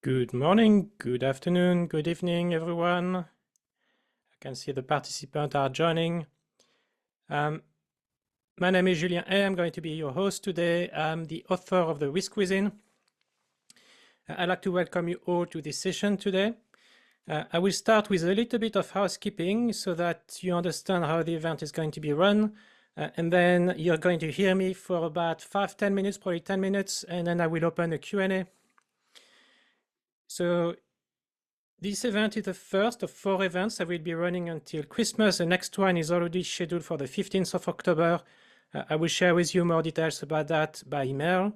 Good morning, good afternoon, good evening, everyone. I can see the participants are joining. My name is Julien Haye. I'm going to be your host today. I'm the author of the Risk Within. I'd like to welcome you all to this session today. I will start with a little bit of housekeeping so that you understand how the event is going to be run. And then you're going to hear me for about 5-10 minutes, probably 10 minutes, and then I will open a Q&A. So this event is the first of 4 events that will be running until Christmas. The next one is already scheduled for the 15th of October. I will share with you more details about that by email.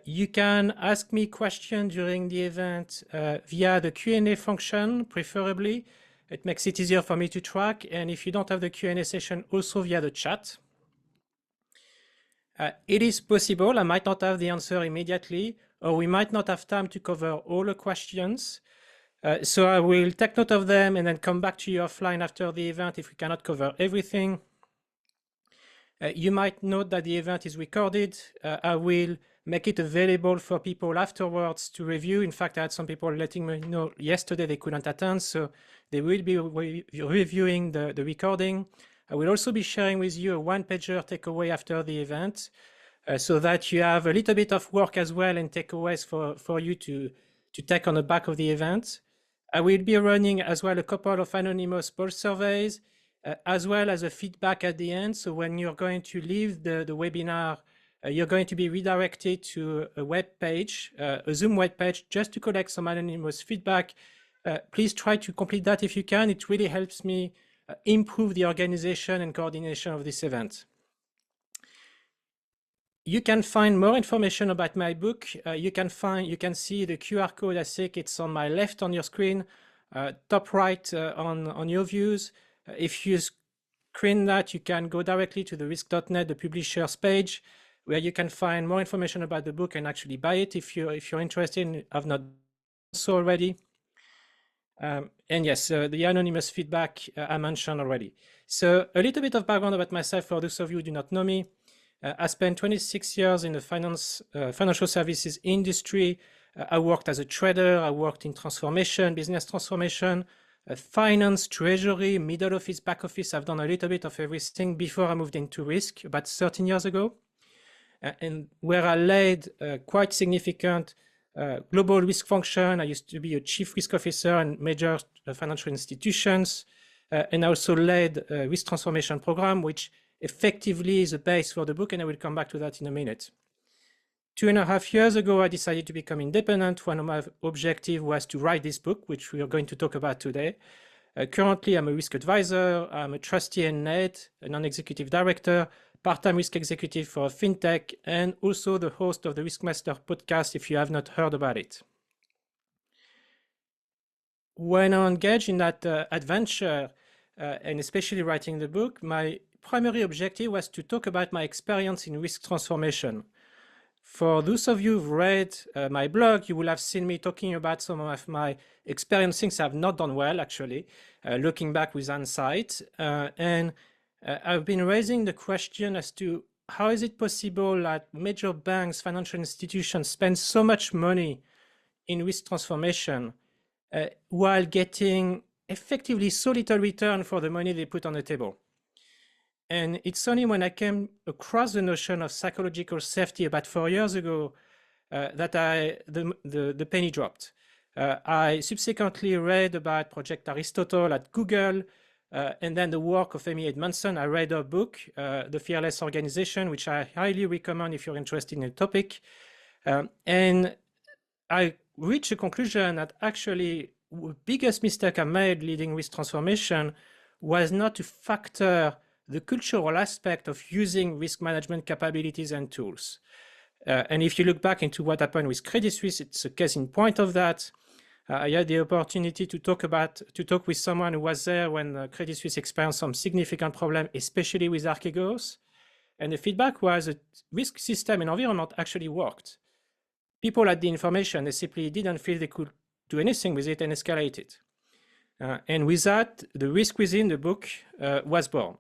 You can ask me questions during the event via the Q&A function, preferably. It makes it easier for me to track. And if you don't have the Q&A session, also via the chat. It is possible I might not have the answer immediately, or we might not have time to cover all the questions. So I will take note of them and then come back to you offline after the event if we cannot cover everything. You might note that the event is recorded. I will make it available for people afterwards to review. In fact, I had some people letting me know yesterday they couldn't attend, so they will be reviewing the recording. I will also be sharing with you a one-pager takeaway after the event so that you have a little bit of work as well and takeaways for you to take on the back of the event. I will be running as well a couple of anonymous pulse surveys, as well as a feedback at the end. So when you're going to leave the webinar, you're going to be redirected to a web page, a Zoom web page, just to collect some anonymous feedback. Please try to complete that if you can. It really helps me improve the organization and coordination of this event. You can find more information about my book. You can see the QR code. I think it's on my left on your screen, top right on your views. If you screen that, you can go directly to the risk.net, the publishers page, where you can find more information about the book and actually buy it if you're interested and have not done so already. And yes, the anonymous feedback I mentioned already. So a little bit of background about myself for those of you who do not know me. I spent 26 years in the financial services industry. I worked as a trader. I worked in transformation, business transformation, finance, treasury, middle office, back office. I've done a little bit of everything before I moved into risk about 13 years ago, and where I led quite significant global risk function. I used to be a chief risk officer in major financial institutions, and I also led a risk transformation program, which effectively is a base for the book, and I will come back to that in a minute. 2.5 years ago, I decided to become independent. One of my objectives was to write this book, which we are going to talk about today. Currently, I'm a risk advisor. I'm a trustee and NED, a non-executive director, part-time risk executive for fintech, and also the host of the Riskmaster podcast, if you have not heard about it. When I engaged in that adventure, and especially writing the book, my primary objective was to talk about my experience in risk transformation. For those of you who've read my blog, you will have seen me talking about some of my experience, things I've not done well, actually, looking back with hindsight. And I've been raising the question as to how is it possible that major banks, financial institutions spend so much money in risk transformation while getting effectively so little return for the money they put on the table. And it's only when I came across the notion of psychological safety about 4 years ago that the penny dropped. I subsequently read about Project Aristotle at Google, and then the work of Amy Edmondson. I read her book, The Fearless Organization, which I highly recommend if you're interested in the topic. And I reached a conclusion that actually the biggest mistake I made leading risk transformation was not to factor the cultural aspect of using risk management capabilities and tools. And if you look back into what happened with Credit Suisse, it's a case in point of that. I had the opportunity to talk with someone who was there when Credit Suisse experienced some significant problem, especially with Archegos. And the feedback was that risk system and environment actually worked. People had the information, they simply didn't feel they could do anything with it and escalate it. And with that, the Risk Within the book was born.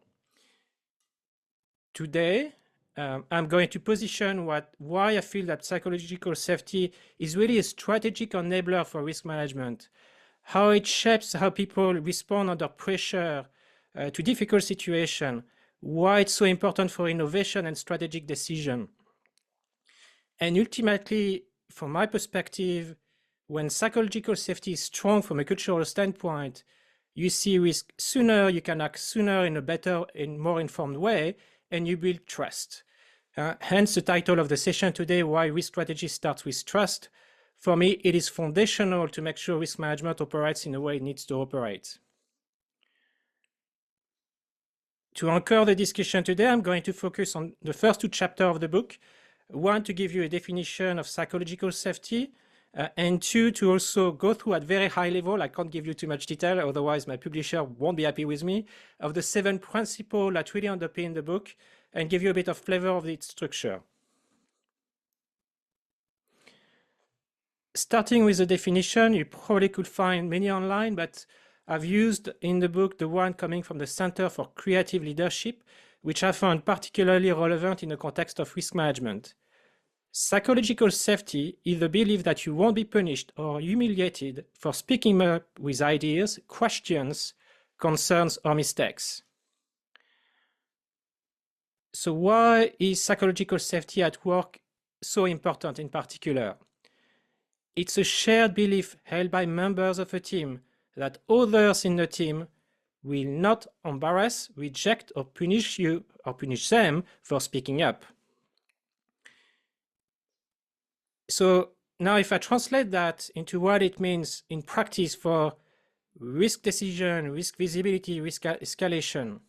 Today, I'm going to position why I feel that psychological safety is really a strategic enabler for risk management, how it shapes how people respond under pressure to difficult situations, why it's so important for innovation and strategic decision. And ultimately, from my perspective, when psychological safety is strong from a cultural standpoint, you see risk sooner, you can act sooner in a better and more informed way, and you build trust. Hence the title of the session today, Why Risk Strategy Starts with Trust. For me, it is foundational to make sure risk management operates in the way it needs to operate. To anchor the discussion today, I'm going to focus on the first two chapters of the book. One, to give you a definition of psychological safety, and two, to also go through at very high level, I can't give you too much detail, otherwise my publisher won't be happy with me, of the 7 principles that really underpin the book and give you a bit of flavor of its structure. Starting with the definition, you probably could find many online, but I've used in the book the one coming from the Center for Creative Leadership, which I found particularly relevant in the context of risk management. Psychological safety is the belief that you won't be punished or humiliated for speaking up with ideas, questions, concerns, or mistakes. So why is psychological safety at work so important in particular? It's a shared belief held by members of a team that others in the team will not embarrass, reject, or punish you or punish them for speaking up. So now if I translate that into what it means in practice for risk decision, risk visibility, risk escalation.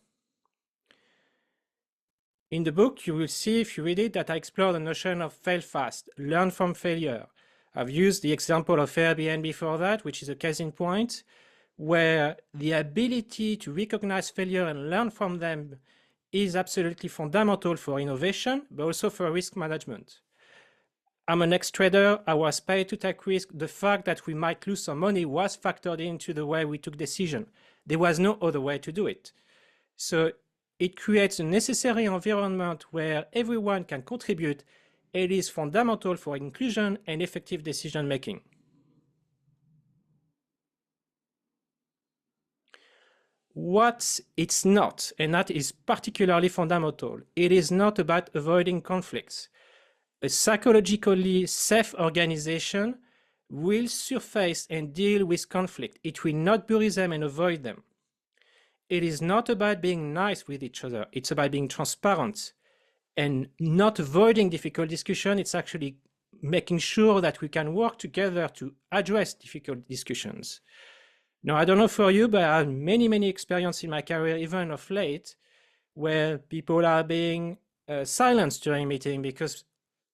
In the book, you will see, if you read it, that I explore the notion of fail fast, learn from failure. I've used the example of Airbnb for that, which is a case in point, where the ability to recognize failure and learn from them is absolutely fundamental for innovation, but also for risk management. I'm an ex-trader, I was paid to take risk. The fact that we might lose some money was factored into the way we took decision. There was no other way to do it. So it creates a necessary environment where everyone can contribute. It is fundamental for inclusion and effective decision making. What it's not, and that is particularly fundamental, it is not about avoiding conflicts. A psychologically safe organization will surface and deal with conflict. It will not bury them and avoid them. It is not about being nice with each other. It's about being transparent and not avoiding difficult discussion. It's actually making sure that we can work together to address difficult discussions. Now, I don't know for you, but I have many experiences in my career, even of late, where people are being silenced during meeting because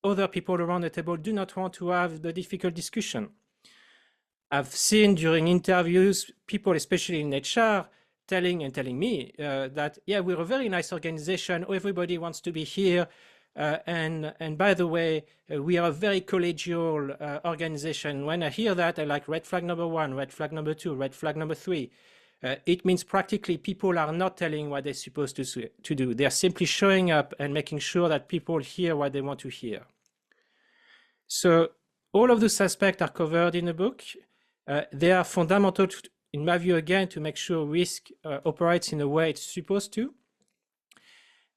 other people around the table do not want to have the difficult discussion. I've seen during interviews, people, especially in HR, telling me that, yeah, we're a very nice organization. Everybody wants to be here. And by the way, we are a very collegial organization. When I hear that, I like red flag number 1, red flag number 2, red flag number 3. It means practically people are not telling what they're supposed to do. They're simply showing up and making sure that people hear what they want to hear. So all of those aspects are covered in the book. They are fundamental, in my view, again, to make sure risk operates in the way it's supposed to.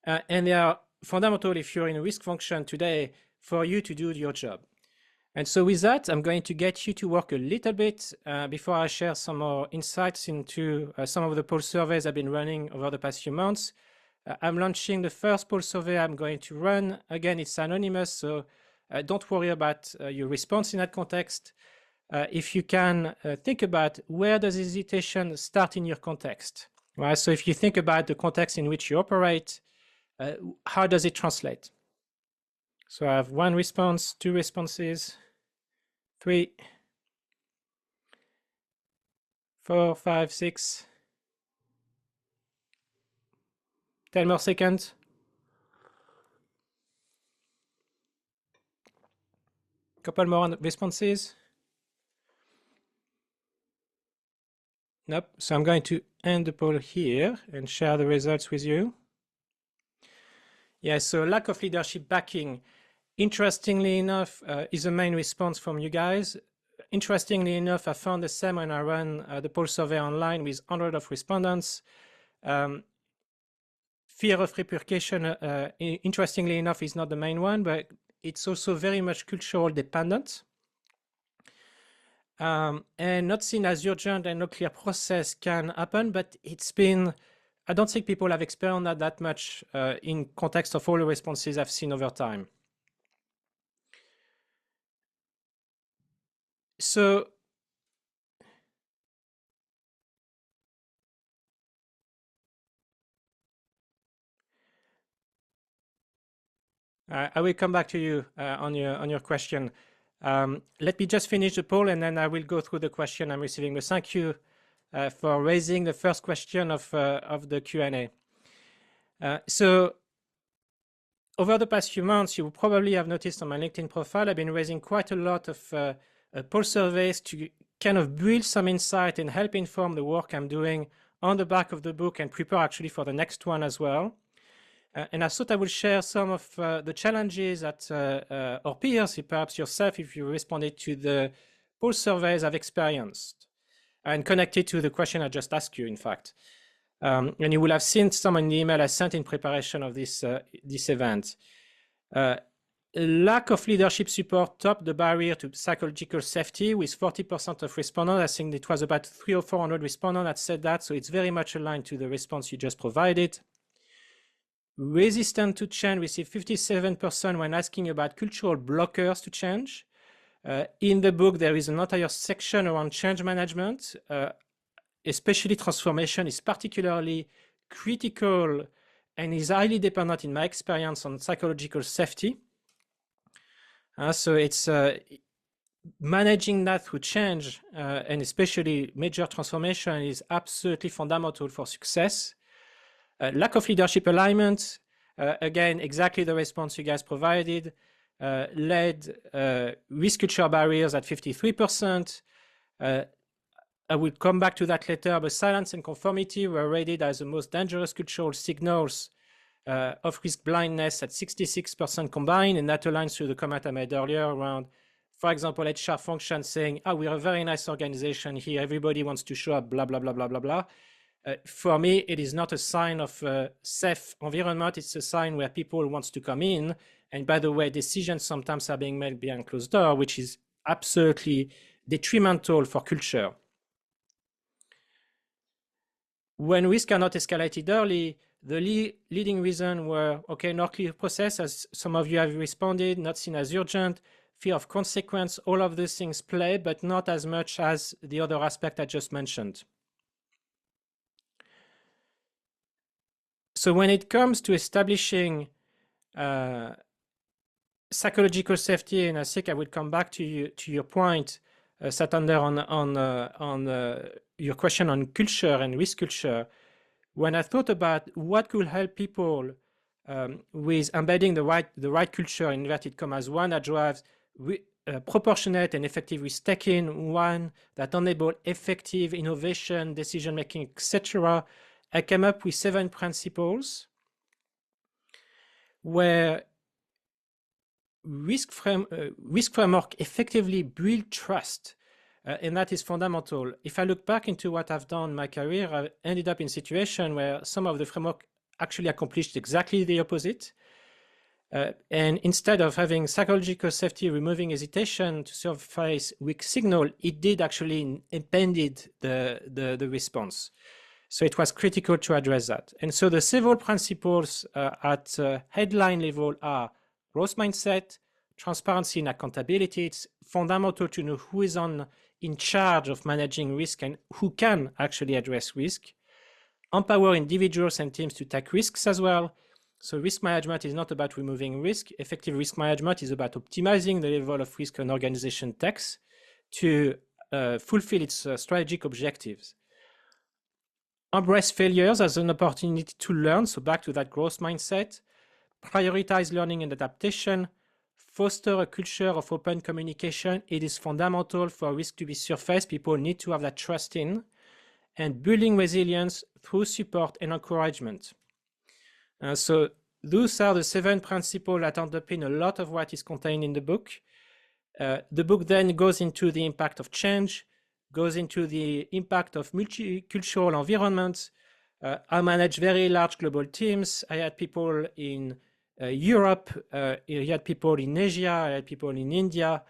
And they are fundamental if you're in a risk function today for you to do your job. And so with that, I'm going to get you to work a little bit before I share some more insights into some of the pulse surveys I've been running over the past few months. I'm launching the first pulse survey I'm going to run. Again, it's anonymous, so don't worry about your response in that context. If you can think about where does hesitation start in your context, right? So if you think about the context in which you operate, how does it translate? So I have 1 response, 2 responses, 3, 4, 5, 6, 10 more seconds. Couple more responses. Nope. So I'm going to end the poll here and share the results with you. Yeah, so lack of leadership backing, interestingly enough, is the main response from you guys. Interestingly enough, I found the same when I ran the poll survey online with hundreds of respondents. Fear of repercussion, interestingly enough, is not the main one, but it's also very much cultural dependent. And not seen as urgent and no clear process can happen, but it's been, I don't think people have experienced that much in context of all the responses I've seen over time. So I will come back to you on your question. Let me just finish the poll and then I will go through the question I'm receiving. But thank you for raising the first question of the Q&A. So over the past few months, you probably have noticed on my LinkedIn profile, I've been raising quite a lot of poll surveys to kind of build some insight and help inform the work I'm doing on the back of the book and prepare actually for the next one as well. And I thought I would share some of the challenges that our peers, perhaps yourself, if you responded to the poll surveys, have experienced, and connected to the question I just asked you, in fact. And you will have seen some in the email I sent in preparation of this event. Lack of leadership support topped the barrier to psychological safety with 40% of respondents. I think it was about 300 or 400 respondents that said that, so it's very much aligned to the response you just provided. Resistant to change received 57% when asking about cultural blockers to change. In the book, there is an entire section around change management. Especially transformation is particularly critical and is highly dependent, in my experience, on psychological safety. So it's managing that through change, and especially major transformation, is absolutely fundamental for success. Lack of leadership alignment, again, exactly the response you guys provided, led risk culture barriers at 53%. I will come back to that later, but silence and conformity were rated as the most dangerous cultural signals of risk blindness at 66% combined, and that aligns to the comment I made earlier around, for example, HR function saying, oh, we're a very nice organization here, everybody wants to show up, blah, blah, blah, blah, blah, blah. For me, it is not a sign of a safe environment, it's a sign where people want to come in, and by the way, decisions sometimes are being made behind closed door, which is absolutely detrimental for culture. When risks are not escalated early, the leading reason were, okay, not clear process, as some of you have responded, not seen as urgent, fear of consequence, all of these things play, but not as much as the other aspect I just mentioned. So when it comes to establishing psychological safety, and I think I will come back to your point, Satander, on your question on culture and risk culture, when I thought about what could help people with embedding the right culture, in inverted commas, one that drives proportionate and effective risk taking, one that enable effective innovation, decision making, etc., I came up with 7 principles where risk framework effectively build trust, and that is fundamental. If I look back into what I've done in my career, I ended up in a situation where some of the framework actually accomplished exactly the opposite. And instead of having psychological safety removing hesitation to surface weak signal, it did actually impeded the response. So it was critical to address that. And so the several principles at headline level are growth mindset, transparency and accountability. It's fundamental to know who is in charge of managing risk and who can actually address risk. Empower individuals and teams to take risks as well. So risk management is not about removing risk. Effective risk management is about optimizing the level of risk an organization takes to fulfill its strategic objectives. Embrace failures as an opportunity to learn, so back to that growth mindset. Prioritize learning and adaptation. Foster a culture of open communication. It is fundamental for risk to be surfaced. People need to have that trust in. And building resilience through support and encouragement. So those are the 7 principles that underpin a lot of what is contained in the book. The book then goes into the impact of change, goes into the impact of multicultural environments. I manage very large global teams. I had people in Europe, I had people in Asia, I had people in India.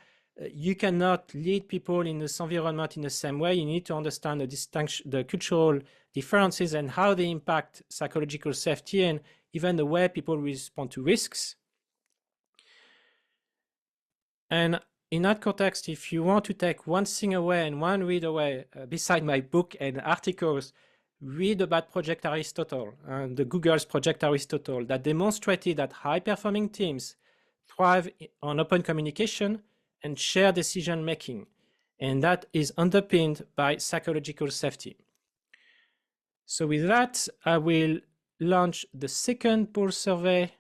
You cannot lead people in this environment in the same way. You need to understand the cultural differences and how they impact psychological safety and even the way people respond to risks. And in that context, if you want to take one thing away and one read away, beside my book and articles, read about Project Aristotle and the Google's Project Aristotle that demonstrated that high-performing teams thrive on open communication and shared decision-making. And that is underpinned by psychological safety. So with that, I will launch the second pulse survey,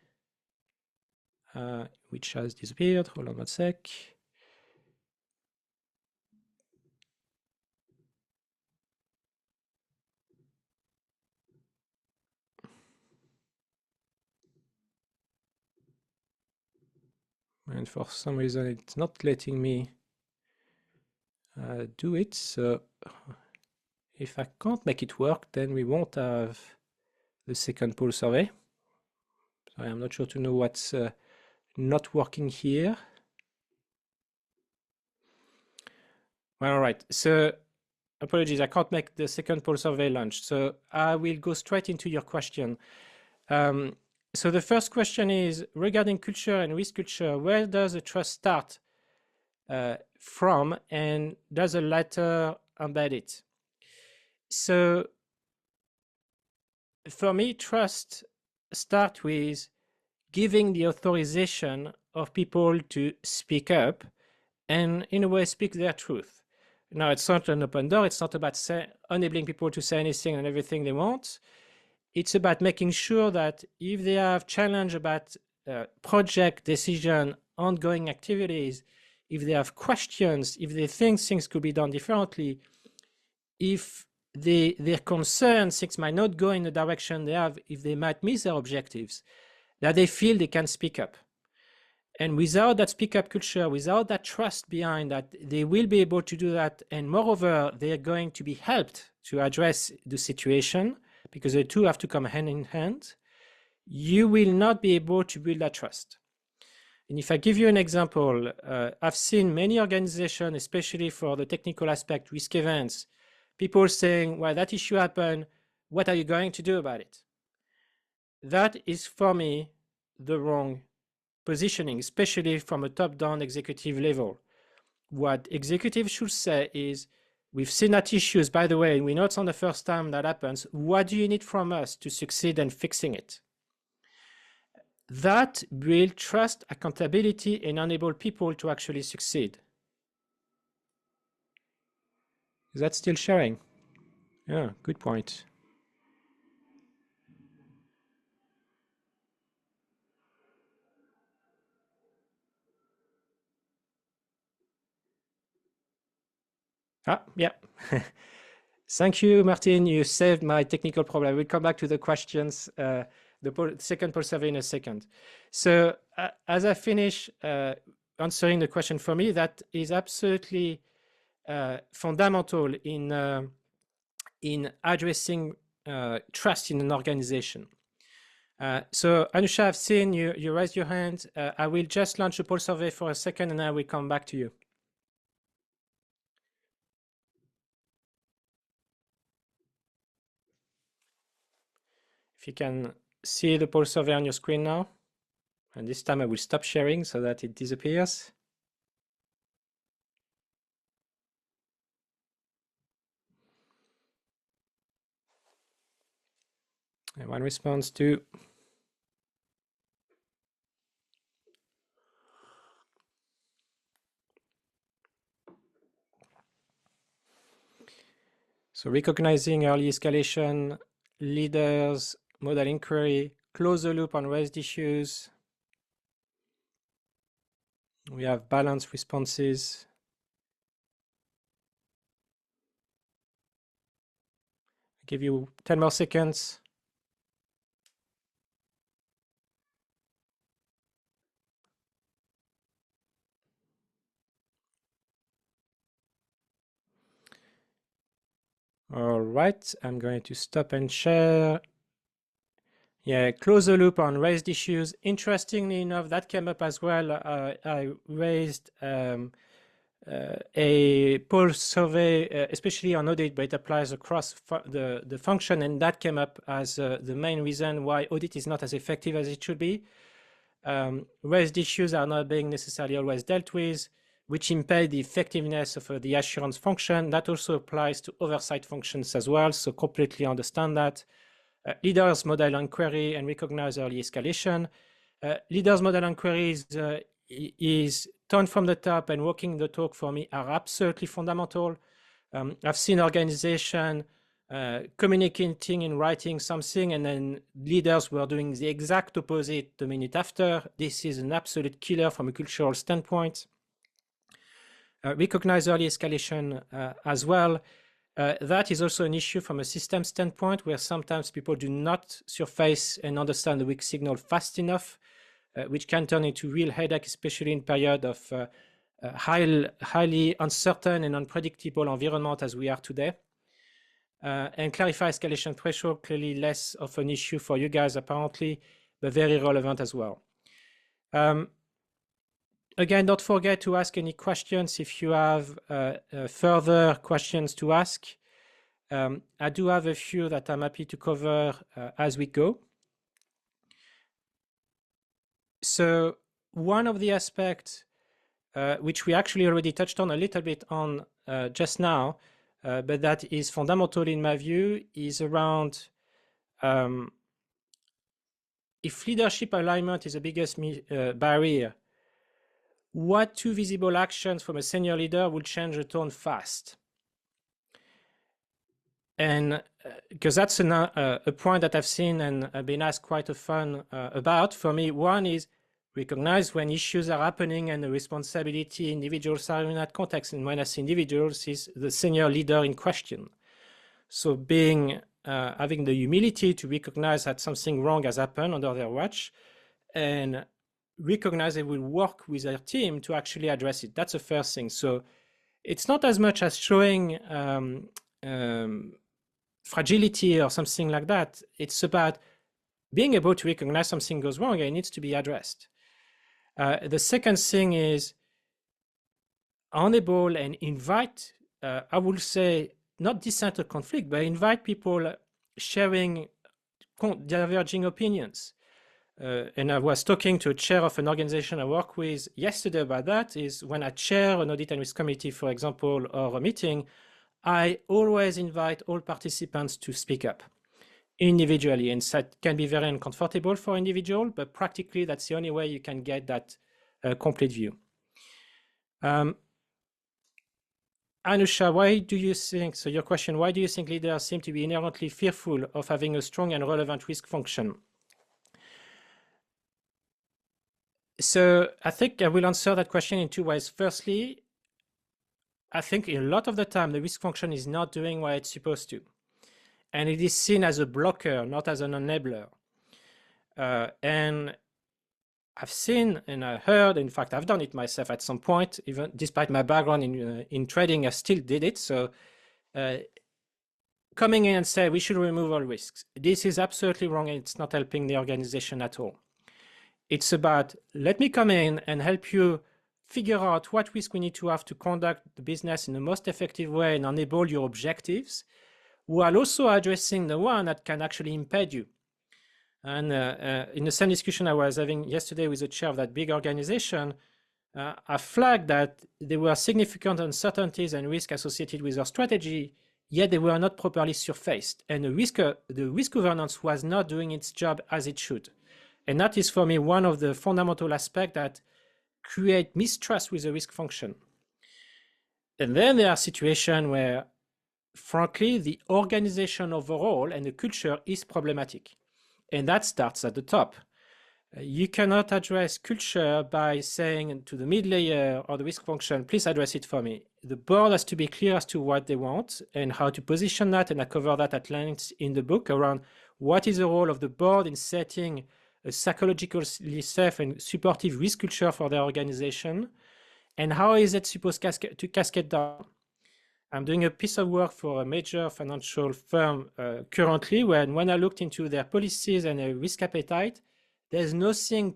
which has disappeared. Hold on one sec. And for some reason, it's not letting me do it. So if I can't make it work, then we won't have the second pulse survey. So I'm not sure to know what's not working here. Well, all right. So apologies, I can't make the second pulse survey launch. So I will go straight into your question. So the first question is regarding culture and risk culture, where does the trust start from, and does a letter embed it? So for me, trust starts with giving the authorization of people to speak up and in a way speak their truth. Now, it's not an open door. It's not about enabling people to say anything and everything they want. It's about making sure that if they have challenge about project decision, ongoing activities, if they have questions, if they think things could be done differently, if their concerns, things might not go in the direction they have, if they might miss their objectives, that they feel they can speak up. And without that speak up culture, without that trust behind that, they will be able to do that. And moreover, they're going to be helped to address the situation because the two have to come hand in hand. You will not be able to build that trust. And if I give you an example, I've seen many organizations, especially for the technical aspect, risk events, people saying, well, that issue happened. What are you going to do about it? That is, for me, the wrong positioning, especially from a top-down executive level. What executives should say is, we've seen that issues, by the way, and we know it's not the first time that happens. What do you need from us to succeed in fixing it? That builds trust, accountability, and enable people to actually succeed. Is that still sharing? Yeah, good point. Yeah. Thank you, Martin. You saved my technical problem. We'll come back to the questions, the second pulse survey in a second. So as I finish answering the question for me, that is absolutely fundamental in addressing trust in an organization. So Anusha, I've seen you raised your hand. I will just launch a pulse survey for a second and I will come back to you. If you can see the pulse survey on your screen now, and this time I will stop sharing so that it disappears. And one response to so recognizing early escalation, leaders, model inquiry, close the loop on raised issues. We have balanced responses. I'll give you 10 more seconds. All right, I'm going to stop and share. Yeah, close the loop on raised issues. Interestingly enough, that came up as well. I raised a poll survey, especially on audit, but it applies across the function, and that came up as the main reason why audit is not as effective as it should be. Raised issues are not being necessarily always dealt with, which impede the effectiveness of the assurance function. That also applies to oversight functions as well, so completely understand that. Leaders model inquiry and recognize early escalation. Leaders model inquiries is tone from the top and walking the talk for me are absolutely fundamental. I've seen organization communicating and writing something, and then leaders were doing the exact opposite the minute after. This is an absolute killer from a cultural standpoint. Recognize early escalation as well. That is also an issue from a system standpoint, where sometimes people do not surface and understand the weak signal fast enough, which can turn into real headache, especially in period of highly uncertain and unpredictable environment as we are today. And clarify escalation threshold, clearly less of an issue for you guys apparently, but very relevant as well. Again, don't forget to ask any questions if you have further questions to ask. I do have a few that I'm happy to cover as we go. So one of the aspects which we actually already touched on a little bit on just now, but that is fundamental in my view, is around if leadership alignment is the biggest barrier, what two visible actions from a senior leader will change the tone fast? And because that's a point that I've seen and I've been asked quite often about. For me, one is recognize when issues are happening and the responsibility individuals are in that context. And when I say individuals, is the senior leader in question. So being having the humility to recognize that something wrong has happened under their watch, and recognize they will work with their team to actually address it. That's the first thing. So it's not as much as showing fragility or something like that. It's about being able to recognize something goes wrong and it needs to be addressed. The second thing is enable and invite, I will say, not dissent or conflict, but invite people sharing diverging opinions. And I was talking to a chair of an organization I work with yesterday about that, is when I chair an audit and risk committee, for example, or a meeting, I always invite all participants to speak up individually. And that can be very uncomfortable for individual, but practically that's the only way you can get that complete view. Anusha, why do you think, so your question, why do you think leaders seem to be inherently fearful of having a strong and relevant risk function? So I think I will answer that question in two ways. Firstly, I think a lot of the time the risk function is not doing what it's supposed to. And it is seen as a blocker, not as an enabler. And I've seen and I heard, in fact, I've done it myself at some point, even despite my background in trading, I still did it. So coming in and say, we should remove all risks. This is absolutely wrong and it's not helping the organization at all. It's about, let me come in and help you figure out what risk we need to have to conduct the business in the most effective way and enable your objectives, while also addressing the one that can actually impede you. And in the same discussion I was having yesterday with the chair of that big organization, I flagged that there were significant uncertainties and risks associated with our strategy, yet they were not properly surfaced. And the risk governance was not doing its job as it should. And that is, for me, one of the fundamental aspects that create mistrust with the risk function. And then there are situations where, frankly, the organization overall and the culture is problematic. And that starts at the top. You cannot address culture by saying to the mid-layer or the risk function, please address it for me. The board has to be clear as to what they want and how to position that, and I cover that at length in the book around what is the role of the board in setting a psychologically safe and supportive risk culture for their organization, and how is it supposed to cascade down. I'm doing a piece of work for a major financial firm currently, when I looked into their policies and their risk appetite, there's nothing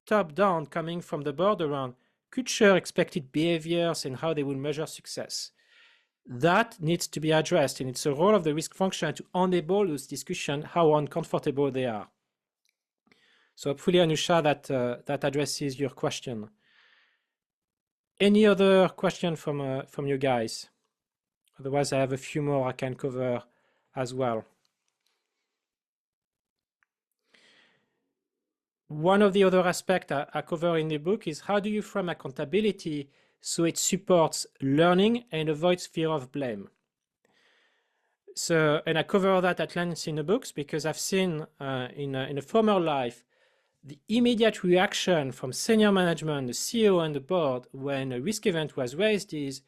top-down coming from the board around culture, expected behaviors, and how they will measure success. That needs to be addressed, and it's a role of the risk function to enable those discussions, how uncomfortable they are. So hopefully, Anusha, that addresses your question. Any other question from you guys? Otherwise, I have a few more I can cover as well. One of the other aspects I cover in the book is how do you frame accountability so it supports learning and avoids fear of blame. So, and I cover that at length in the books because I've seen in a former life the immediate reaction from senior management, the CEO and the board when a risk event was raised is,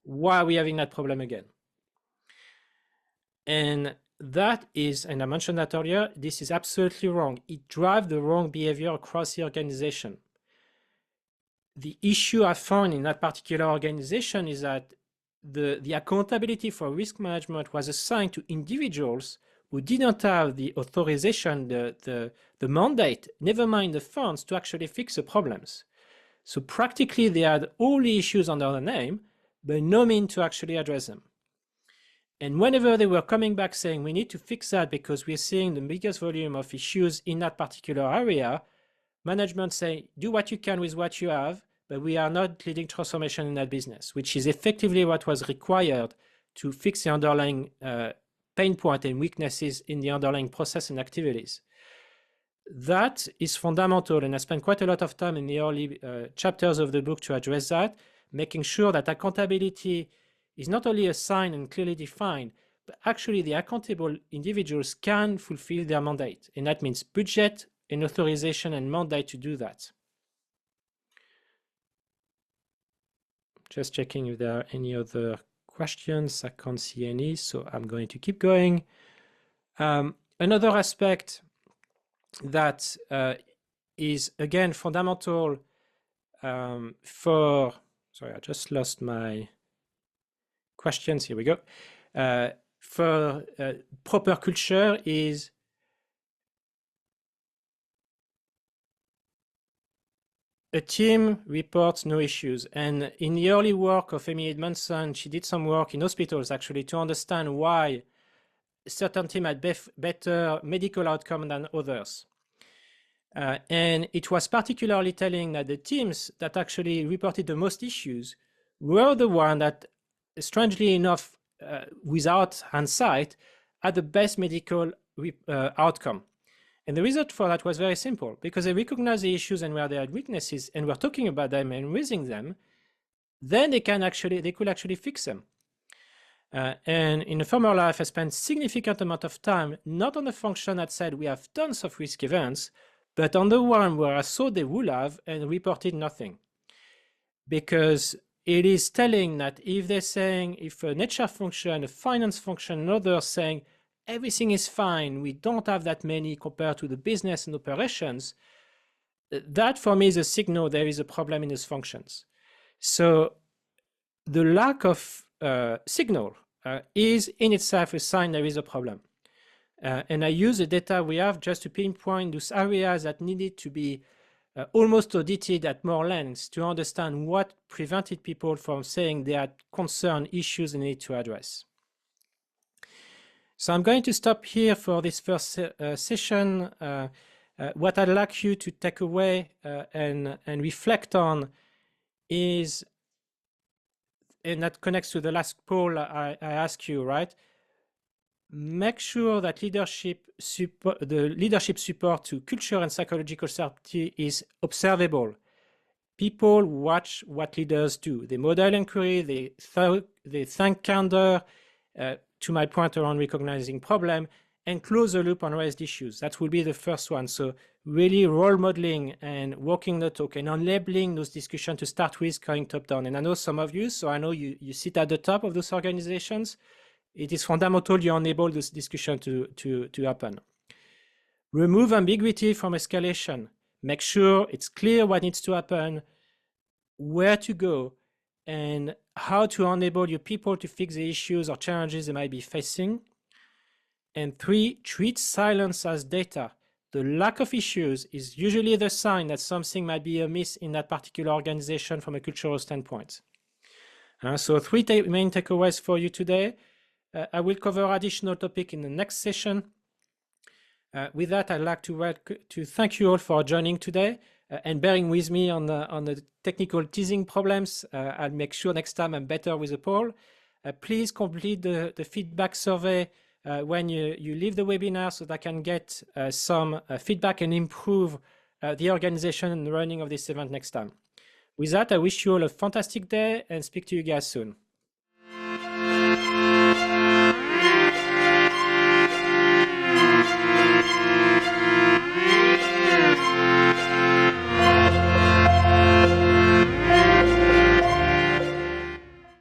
why are we having that problem again? And that is, and I mentioned that earlier, this is absolutely wrong. It drives the wrong behavior across the organization. The issue I found in that particular organization is that the accountability for risk management was assigned to individuals who didn't have the authorization, the mandate, never mind the funds, to actually fix the problems. So practically they had all the issues under their name, but no means to actually address them. And whenever they were coming back saying, we need to fix that because we're seeing the biggest volume of issues in that particular area, management say, do what you can with what you have, but we are not leading transformation in that business, which is effectively what was required to fix the underlying pain point and weaknesses in the underlying process and activities. That is fundamental, and I spent quite a lot of time in the early chapters of the book to address that, making sure that accountability is not only assigned and clearly defined, but actually the accountable individuals can fulfill their mandate. And that means budget and authorization and mandate to do that. Just checking if there are any other questions. I can't see any, so I'm going to keep going. Another aspect that is, again, fundamental for, sorry, I just lost my questions. Here we go. For proper culture is a team reports no issues. And in the early work of Amy Edmondson, she did some work in hospitals actually to understand why certain teams had better medical outcome than others. And it was particularly telling that the teams that actually reported the most issues were the ones that, strangely enough, without hindsight, had the best medical outcome. And the result for that was very simple, because they recognized the issues and where they had weaknesses and were talking about them and raising them, then they could actually fix them. And in a former life, I spent significant amount of time, not on the function that said we have tons of risk events, but on the one where I saw they would have and reported nothing. Because it is telling that if they're saying, if an HR function, a finance function, and others saying, everything is fine, we don't have that many compared to the business and operations, that for me is a signal there is a problem in those functions. So the lack of signal is in itself a sign there is a problem. And I use the data we have just to pinpoint those areas that needed to be almost audited at more length to understand what prevented people from saying they had concern, issues they need to address. So I'm going to stop here for this first session. What I'd like you to take away and reflect on is, and that connects to the last poll I asked you, right? Make sure that the leadership support to culture and psychological safety is observable. People watch what leaders do. They model inquiry, they thank candor, to my point around recognizing problem, and close the loop on raised issues. That will be the first one. So really role modeling and walking the talk and enabling those discussions to start with going top down. And I know some of you, so I know you sit at the top of those organizations. It is fundamental you enable this discussion to happen. Remove ambiguity from escalation. Make sure it's clear what needs to happen, where to go, and how to enable your people to fix the issues or challenges they might be facing. And 3, treat silence as data. The lack of issues is usually the sign that something might be amiss in that particular organization from a cultural standpoint. So 3 main takeaways for you today. I will cover additional topic in the next session. With that, I'd like to thank you all for joining today and bearing with me on the technical teasing problems. I'll make sure next time I'm better with the poll. Please complete the feedback survey when you leave the webinar so that I can get some feedback and improve the organization and the running of this event next time. With that, I wish you all a fantastic day and speak to you guys soon.